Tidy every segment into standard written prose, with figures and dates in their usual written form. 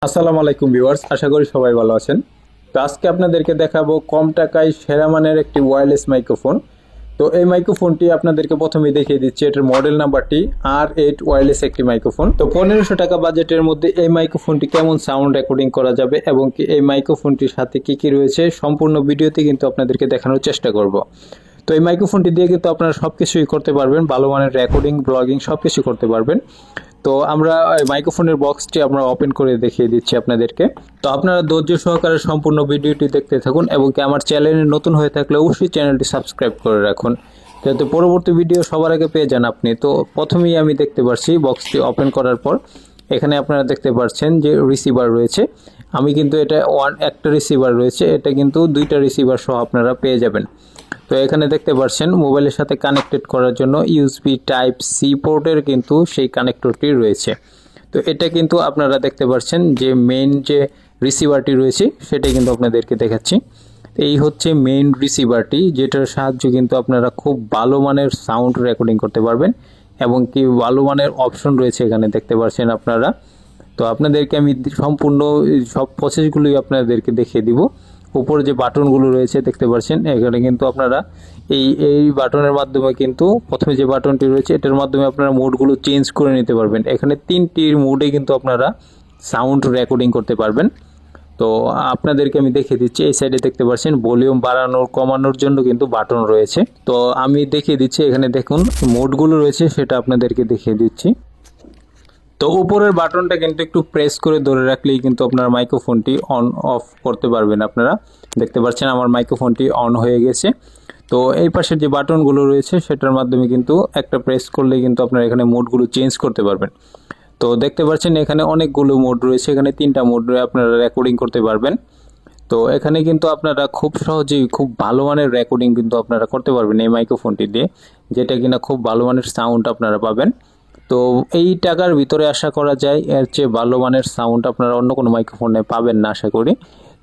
আসসালামু আলাইকুম ভিউয়ার্স, আশা করি সবাই ভালো আছেন। তো আজকে আপনাদেরকে দেখাবো কম টাকায় সেরা মানের একটি ওয়্যারলেস মাইক্রোফোন। তো এই মাইক্রোফোনটি আপনাদেরকে প্রথমেই দেখিয়ে দিচ্ছি, এটার মডেল নাম্বারটি R8 ওয়্যারলেস একটি মাইক্রোফোন। তো 1500 টাকা বাজেটের মধ্যে এই মাইক্রোফোনটি কেমন সাউন্ড রেকর্ডিং করা যাবে এবং কি এই মাইক্রোফোনটির সাথে কি কি রয়েছে সম্পূর্ণ ভিডিওতে কিন্তু আপনাদেরকে দেখানোর চেষ্টা করব। তো এই মাইক্রোফোনটি দিয়ে কিন্তু আপনারা সবকিছুই করতে পারবেন, ভালো মানের রেকর্ডিং, ব্লগিং সবকিছু করতে পারবেন। তো আমরা মাইক্রোফোনের বক্সটি আমরা ওপেন করে দেখিয়ে দিচ্ছি আপনাদেরকে। তো আপনারা ধৈর্য সহকারে সম্পূর্ণ ভিডিওটি দেখতে থাকুন এবং কি আমার চ্যানেলে নতুন হয়ে থাকলে অবশ্যই চ্যানেলটি সাবস্ক্রাইব করে রাখুন, যাতে পরবর্তী ভিডিও সবার আগে পেয়ে যান আপনি। তো প্রথমেই আমি দেখতে পাচ্ছি বক্সটি ওপেন করার পর এখানে আপনারা দেখতে পাচ্ছেন যে রিসিভার রয়েছে। আমি কিন্তু এটা একটা রিসিভার রয়েছে, এটা কিন্তু দুইটা রিসিভার সহ আপনারা পেয়ে যাবেন। তো এখানে দেখতে পাচ্ছেন মোবাইলের সাথে কানেক্টেড করার জন্য ইউএসবি টাইপ সি পোর্টের কিন্তু সেই কানেক্টরটি রয়েছে। তো এটা কিন্তু আপনারা দেখতে পাচ্ছেন যে মেইন যে রিসিভারটি রয়েছে সেটা কিন্তু আপনাদেরকে দেখাচ্ছি। এই হচ্ছে মেইন রিসিভারটি, যেটার সাহায্যে কিন্তু আপনারা খুব ভালো মানের সাউন্ড রেকর্ডিং করতে পারবেন এবং কি ভালো মানের অপশন রয়েছে এখানে দেখতে পাচ্ছেন আপনারা। তো আপনাদেরকে আমি সম্পূর্ণ সব প্রসেসগুলোই আপনাদেরকে দেখিয়ে দিব। উপরে যে বাটনগুলো রয়েছে দেখতে পাচ্ছেন, এখানে কিন্তু আপনারা এই বাটনের মাধ্যমে কিন্তু প্রথমে যে বাটনটি রয়েছে এটার মাধ্যমে আপনারা মোডগুলো চেঞ্জ করে নিতে পারবেন। এখানে তিনটির মোডে কিন্তু আপনারা সাউন্ড রেকর্ডিং করতে পারবেন। তো আপনাদেরকে আমি দেখিয়ে দিচ্ছি, এই সাইডে দেখতে পাচ্ছেন ভলিউম বাড়ানোর কমানোর জন্য কিন্তু বাটন রয়েছে। তো আমি দেখিয়ে দিচ্ছি, এখানে দেখুন মোডগুলো রয়েছে সেটা আপনাদেরকে দেখিয়ে দিচ্ছি। তো উপরের বাটনটা কিন্তু একটু প্রেস করে ধরে রাখলেই কিন্তু আপনার মাইক্রোফোনটি অন অফ করতে পারবেন। আপনারা দেখতে পাচ্ছেন আমার মাইক্রোফোনটি অন হয়ে গেছে। তো এই পাশের যে বাটনগুলো রয়েছে সেটার মাধ্যমে কিন্তু একটা প্রেস করলে কিন্তু আপনারা এখানে মোডগুলো চেঞ্জ করতে পারবেন। তো দেখতে পাচ্ছেন এখানে অনেকগুলো মোড রয়েছে, এখানে 3টা মোড আপনারা রেকর্ডিং করতে পারবেন। তো এখানে কিন্তু আপনারা খুব সহজেই খুব ভালো মানের রেকর্ডিং কিন্তু আপনারা করতে পারবেন এই মাইক্রোফোনটি দিয়ে, যেটা কিনা খুব ভালো মানের সাউন্ড আপনারা পাবেন। তো এই টাকার ভিতরে আশা করা যায় এর চেয়ে ভালো মানের সাউন্ড আপনারা অন্য কোনো মাইক্রোফোনে পাবেন না আশা করি।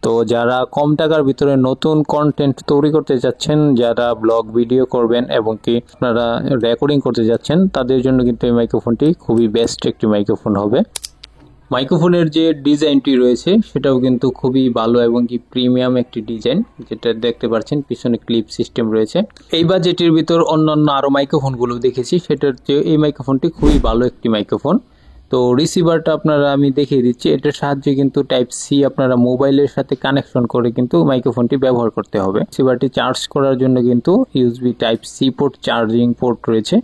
তো যারা কম টাকার ভিতরে নতুন কন্টেন্ট তৈরি করতে যাচ্ছেন, যারা ব্লগ ভিডিও করবেন এবং কি আপনারা রেকর্ডিং করতে যাচ্ছেন, তাদের জন্য কিন্তু এই মাইক্রোফোনটি খুবই বেস্ট একটি মাইক্রোফোন হবে। মাইক্রোফোনের যে ডিজাইনটি রয়েছে সেটাও কিন্তু খুবই ভালো এবং কি প্রিমিয়াম একটি ডিজাইন, যেটা দেখতে পাচ্ছেন পিছনে ক্লিপ সিস্টেম রয়েছে। এই বাজেটের ভিতর অন্যান্য আরও মাইক্রোফোনগুলো দেখেছি, সেটার চেয়ে এই মাইক্রোফোনটি খুবই ভালো একটি মাইক্রোফোন। তো রিসিভারটা আপনারা আমি দেখিয়ে দিচ্ছি, এটার সাহায্যে কিন্তু টাইপ সি আপনারা মোবাইলের সাথে কানেকশন করে কিন্তু মাইক্রোফোনটি ব্যবহার করতে হবে। রিসিভারটি চার্জ করার জন্য কিন্তু USB type C port charging port রয়েছে।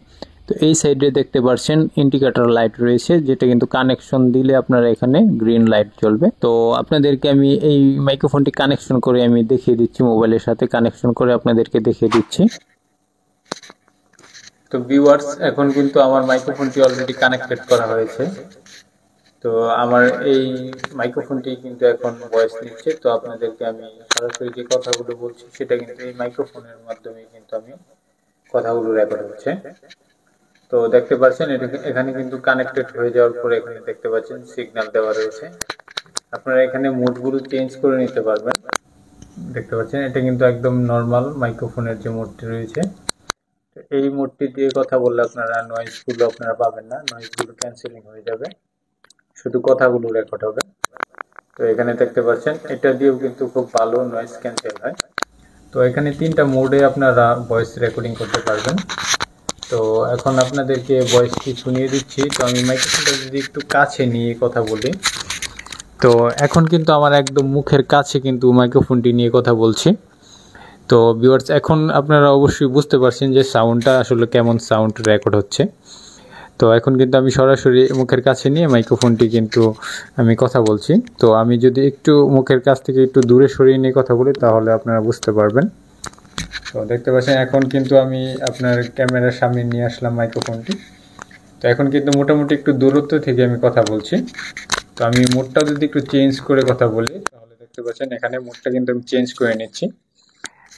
তো এই সাইডে দেখতে পাচ্ছেন ইন্ডিকেটর লাইট রয়েছে, যেটা কিন্তু কানেকশন দিলে আপনারা এখানে গ্রিন লাইট জ্বলবে। তো আপনাদেরকে আমি এই মাইক্রোফোনটি কানেকশন করে আমি দেখিয়ে দিচ্ছি, মোবাইলের সাথে কানেকশন করে আপনাদেরকে দেখিয়ে দিচ্ছি। তো ভিউয়ার্স, এখন কিন্তু আমার মাইক্রোফোনটি অলরেডি কানেক্টেড করা হয়েছে। তো আমার এই মাইক্রোফোনটি কিন্তু এখন ভয়েস নিচ্ছে। তো আপনাদেরকে আমি সরাসরি যে কথাগুলো বলছি সেটা কিন্তু এই মাইক্রোফোনের মাধ্যমে কিন্তু আমি কথাগুলো রেকর্ড হচ্ছে। তো দেখতে পাচ্ছেন এখানে কিন্তু কানেক্টেড হয়ে যাওয়ার পরে এখানে দেখতে পাচ্ছেন সিগন্যাল দেওয়া রয়েছে। আপনারা এখানে মোডগুলো চেঞ্জ করে নিতে পারবেন। দেখতে পাচ্ছেন এটা কিন্তু একদম নর্মাল মাইক্রোফোনের যে মোডটি রয়েছে, এই মোডটি দিয়ে কথা বললে আপনারা নয়েজগুলো আপনারা পাবেন না, নয়েজগুলো ক্যান্সেলিং হয়ে যাবে, শুধু কথাগুলো রেকর্ড হবে। তো এখানে দেখতে পাচ্ছেন এটা দিয়েও কিন্তু খুব ভালো নয়েজ ক্যান্সেল হয়। তো এখানে 3টা মোডে আপনারা ভয়েস রেকর্ডিং করতে পারবেন। তো এখন আপনাদেরকে ভয়েসটি শুনিয়ে দিচ্ছি। তো আমি মাইক্রোফোনটা যদি একটু কাছে নিয়ে কথা বলি, তো এখন কিন্তু আমার একদম মুখের কাছে কিন্তু মাইক্রোফোনটি নিয়ে কথা বলছি। তো ভিউয়ার্স, এখন আপনারা অবশ্যই বুঝতে পারছেন যে সাউন্ডটা আসলে কেমন সাউন্ড রেকর্ড হচ্ছে। তো এখন কিন্তু আমি সরাসরি মুখের কাছে নিয়ে মাইক্রোফোনটি কিন্তু আমি কথা বলছি। তো আমি যদি একটু মুখের কাছ থেকে একটু দূরে সরিয়ে নিয়ে কথা বলি তাহলে আপনারা বুঝতে পারবেন। তো দেখতে পাচ্ছেন এখন কিন্তু আমি আপনার ক্যামেরার সামনে নিয়ে আসলাম মাইক্রোফোনটি। তো এখন কিন্তু মোটামুটি একটু দূরত্ব থেকে আমি কথা বলছি। তো আমি মোডটা যদি একটু চেঞ্জ করে কথা বলি তাহলে দেখতে পাচ্ছেন এখানে মোডটা কিন্তু আমি চেঞ্জ করে নিচ্ছি।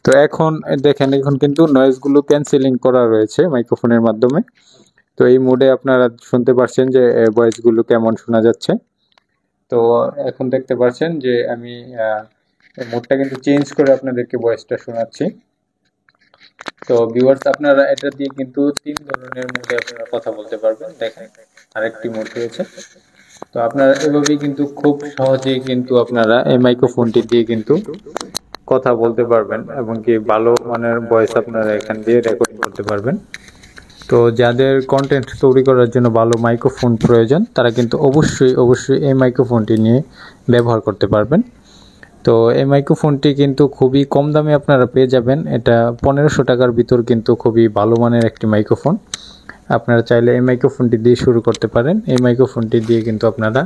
তো এখন দেখেন এখন কিন্তু নয়েজগুলো ক্যান্সেলিং করা রয়েছে মাইক্রোফোনের মাধ্যমে। তো এই মোডে আপনারা শুনতে পাচ্ছেন যে ভয়েসগুলো কেমন শোনা যাচ্ছে। তো এখন দেখতে পাচ্ছেন যে আমি মোডটা কিন্তু চেঞ্জ করে আপনাদেরকে ভয়েসটা শোনাচ্ছি। তো ভিউয়ার্স, আপনারা এটা দিয়ে কিন্তু 3 ধরনের মোডে আপনারা কথা বলতে পারবেন। দেখেন আরেকটি মোড রয়েছে। তো আপনারা এভাবেই কিন্তু খুব সহজেই কিন্তু আপনারা এই মাইক্রোফোনটি দিয়ে কিন্তু কথা বলতে পারবেন এবং কি ভালো মানের ভয়েস আপনারা এখান দিয়ে রেকর্ডিং করতে পারবেন। তো যাদের কন্টেন্ট তৈরি করার জন্য ভালো মাইক্রোফোন প্রয়োজন তারা কিন্তু অবশ্যই এই মাইক্রোফোনটি নিয়ে ব্যবহার করতে পারবেন। তো এই মাইক্রোফোনটি কিন্তু খুবই কম দামে আপনারা পেয়ে যাবেন। এটা 1500 টাকার ভিতর কিন্তু খুবই ভালো মানের একটি মাইক্রোফোন। আপনারা চাইলে এই মাইক্রোফোনটি দিয়ে শুরু করতে পারেন। এই মাইক্রোফোনটি দিয়ে কিন্তু আপনারা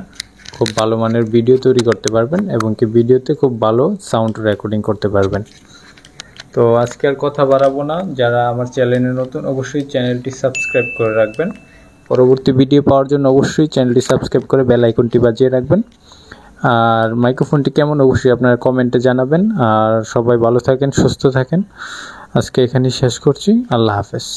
খুব ভালো মানের ভিডিও তৈরি করতে পারবেন এবং কি ভিডিওতে খুব ভালো সাউন্ড রেকর্ডিং করতে পারবেন। তো আজকে আর কথা বাড়াবো না, যারা আমার চ্যানেলে নতুন অবশ্যই চ্যানেলটি সাবস্ক্রাইব করে রাখবেন। পরবর্তী ভিডিও পাওয়ার জন্য অবশ্যই চ্যানেলটি সাবস্ক্রাইব করে বেল আইকনটি বাজিয়ে রাখবেন। আর মাইক্রোফোনটি কেমন অবশ্যই আপনারা কমেন্টে জানাবেন। আর সবাই ভালো থাকেন, সুস্থ থাকেন। আজকে এখানেই শেষ করছি। আল্লাহ হাফেজ।